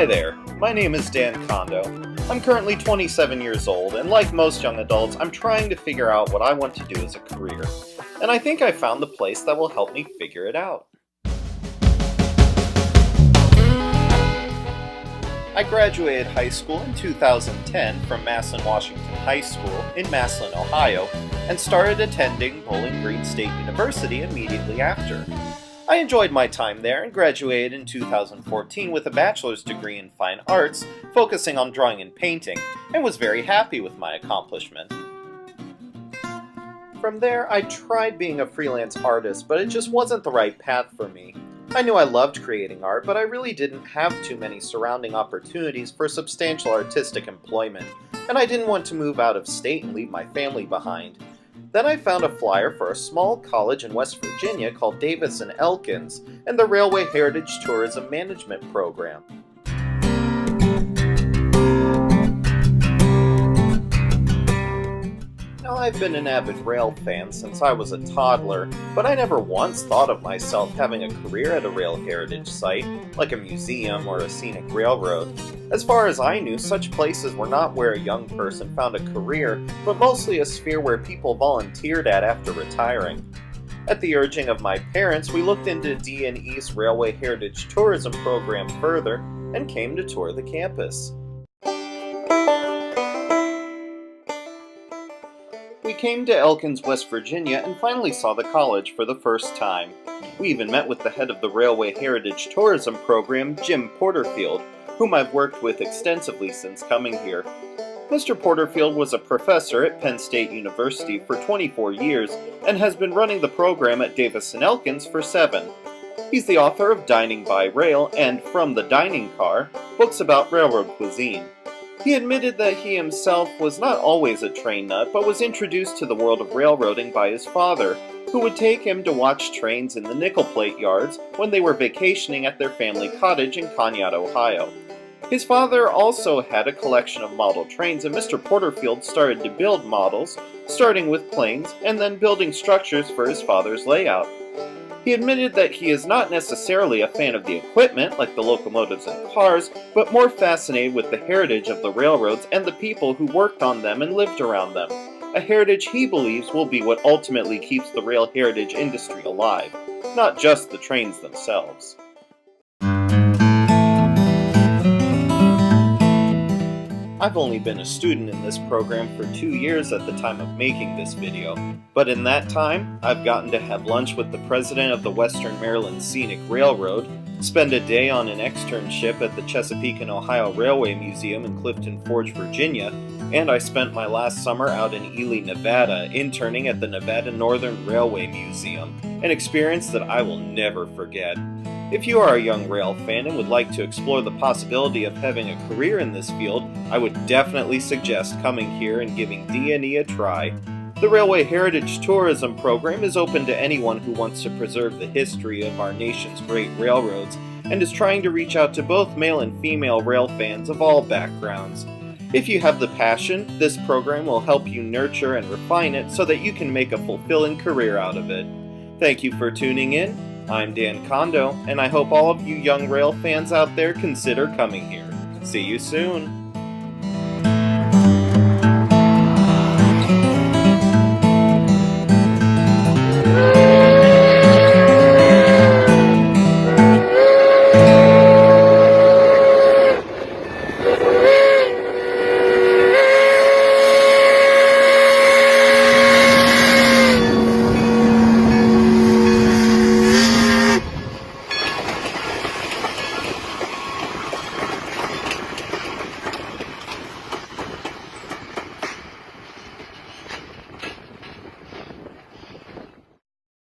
Hi there, my name is Dan Kondo. I'm currently 27 years old, and like most young adults, I'm trying to figure out what I want to do as a career. And I think I found the place that will help me figure it out. I graduated high school in 2010 from Massillon Washington High School in Massillon, Ohio, and started attending Bowling Green State University immediately after. I enjoyed my time there and graduated in 2014 with a bachelor's degree in fine arts, focusing on drawing and painting, and was very happy with my accomplishment. From there, I tried being a freelance artist, but it just wasn't the right path for me. I knew I loved creating art, but I really didn't have too many surrounding opportunities for substantial artistic employment, and I didn't want to move out of state and leave my family behind. Then I found a flyer for a small college in West Virginia called Davis Elkins and the Railway Heritage Tourism Management Program. Now, I've been an avid rail fan since I was a toddler, but I never once thought of myself having a career at a rail heritage site, like a museum or a scenic railroad. As far as I knew, such places were not where a young person found a career, but mostly a sphere where people volunteered at after retiring. At the urging of my parents, we looked into D&E's Railway Heritage Tourism Program further and came to tour the campus. We came to Elkins, West Virginia, and finally saw the college for the first time. We even met with the head of the Railway Heritage Tourism Program, Jim Porterfield, whom I've worked with extensively since coming here. Mr. Porterfield was a professor at Penn State University for 24 years and has been running the program at Davis Elkins for 7. He's the author of Dining by Rail and From the Dining Car, books about railroad cuisine. He admitted that he himself was not always a train nut, but was introduced to the world of railroading by his father, who would take him to watch trains in the nickel plate yards when they were vacationing at their family cottage in Conneaut, Ohio. His father also had a collection of model trains, and Mr. Porterfield started to build models, starting with planes and then building structures for his father's layout. He admitted that he is not necessarily a fan of the equipment, like the locomotives and cars, but more fascinated with the heritage of the railroads and the people who worked on them and lived around them, a heritage he believes will be what ultimately keeps the rail heritage industry alive, not just the trains themselves. I've only been a student in this program for 2 years at the time of making this video, but in that time, I've gotten to have lunch with the president of the Western Maryland Scenic Railroad, spend a day on an externship at the Chesapeake and Ohio Railway Museum in Clifton Forge, Virginia, and I spent my last summer out in Ely, Nevada, interning at the Nevada Northern Railway Museum, an experience that I will never forget. If you are a young rail fan and would like to explore the possibility of having a career in this field, I would definitely suggest coming here and giving D&E a try. The Railway Heritage Tourism Program is open to anyone who wants to preserve the history of our nation's great railroads and is trying to reach out to both male and female rail fans of all backgrounds. If you have the passion, this program will help you nurture and refine it so that you can make a fulfilling career out of it. Thank you for tuning in. I'm Dan Kondo, and I hope all of you young rail fans out there consider coming here. See you soon!